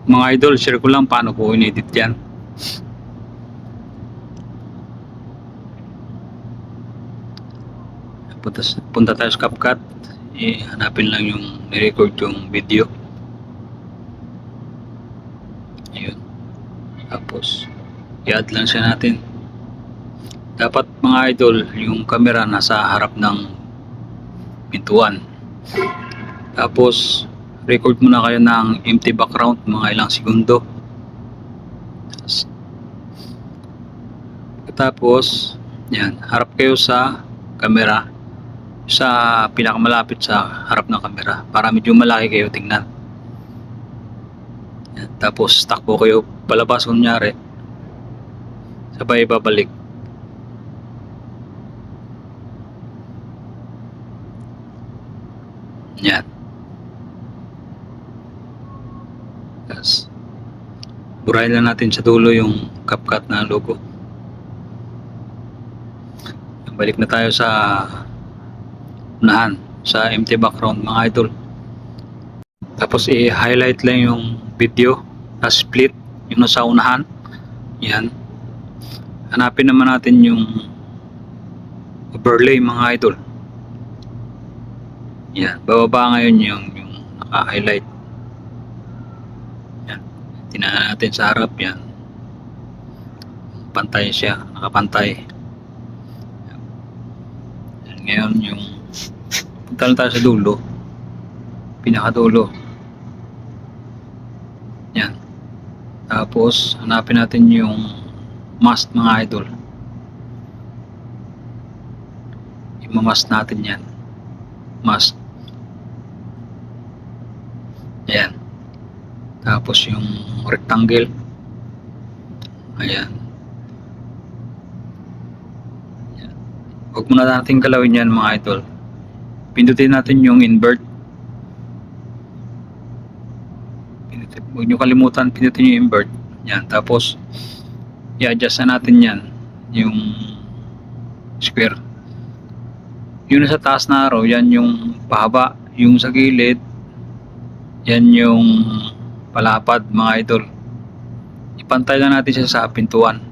Mga idol, share ko lang paano ko in-edit yan. Punta tayo sa CapCut. Hanapin lang yung ni-record yung video. Ayun. Tapos, i-add lang siya natin. Dapat mga idol, yung camera nasa harap ng pintuan. Tapos, record muna kayo ng empty background mga ilang segundo. Tapos, yan, harap kayo sa camera, sa pinakamalapit sa harap ng camera para medyo malaki kayo tingnan. Yan, tapos takbo kayo palabas kunyari, sabay babalik. Yan. Tapos, burahin lang natin sa dulo yung CapCut na logo. Balik na tayo sa unahan, sa empty background mga idol. Tapos i-highlight lang yung video na split, yung nasa unahan. Yan. Hanapin naman natin yung overlay mga idol. Yan. Bababa ngayon yung naka-highlight. Yan. Tingnan natin sa harap yan. Pantay siya, nakapantay. Yan. Ngayon yung punta lang tayo sa dulo, pinakadulo. Yan. Tapos hanapin natin yung mask mga idol. Imamask natin yan. Mask. Ayan. Tapos yung rectangle. Ayan. Ayan. Huwag muna natin galawin yan mga idol. Pindutin natin yung invert. Huwag nyo kalimutan, pindutin yung invert. Yan. Tapos i-adjust na natin yan, yung square. Yung nasa taas na arrow, yan yung pahaba. Yung sa gilid, yan yung palapad mga idol. Ipantay lang natin siya sa pintuan.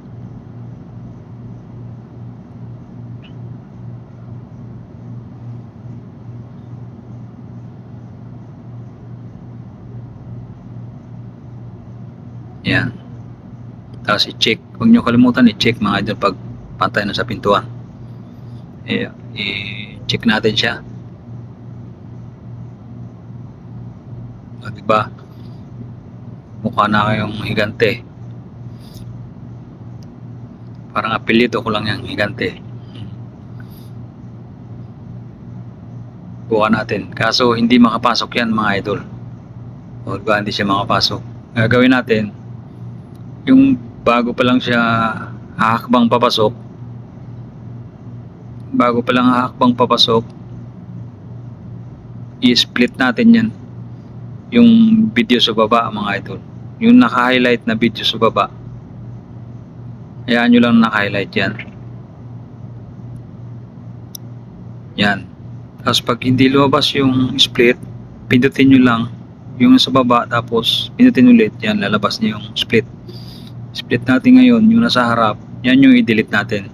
Yan. Tapos i-check. Huwag nyo kalimutan i-check mga idol pag pantay na sa pintuan. I-check natin siya. O, diba? Mukha na kayong higante. Parang apelyido ko lang yung higante. Buka natin. Kaso hindi makapasok yan mga idol. O diba? Hindi siya makapasok. Gagawin natin, yung bago pa lang siya hahakbang papasok, i-split natin yan, yung video sa baba mga idol, yung naka-highlight na video sa baba, hayaan nyo lang naka-highlight yan. Yan. Tapos pag hindi lumabas yung split, pindutin nyo lang yung sa baba, tapos pindutin ulit, yan, lalabas niya yung split. Split natin ngayon, yung nasa harap, yan yung i-delete natin.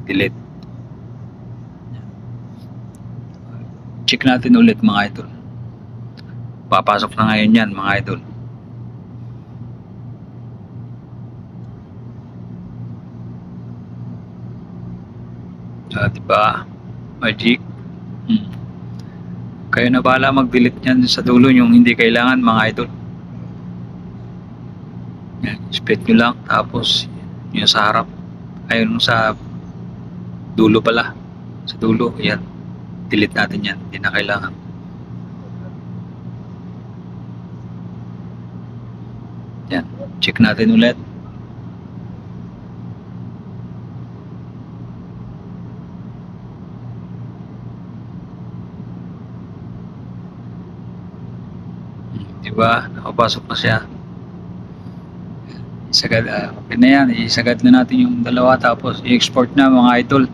I-delete. Check natin ulit mga idol. Papasok na ngayon yan mga idol. Diba? Magic. Kayo na bahala mag-delete yan sa dulo yung hindi kailangan mga idol. Yan, split nyo lang, tapos yung sa harap, ayun sa dulo pala, sa dulo, yan, delete natin yan, hindi na kailangan. Yan, check natin ulit. Diba, nakapasok na siya. Isagad, okay na yan, isagad na natin yung dalawa, tapos i-export na mga idol.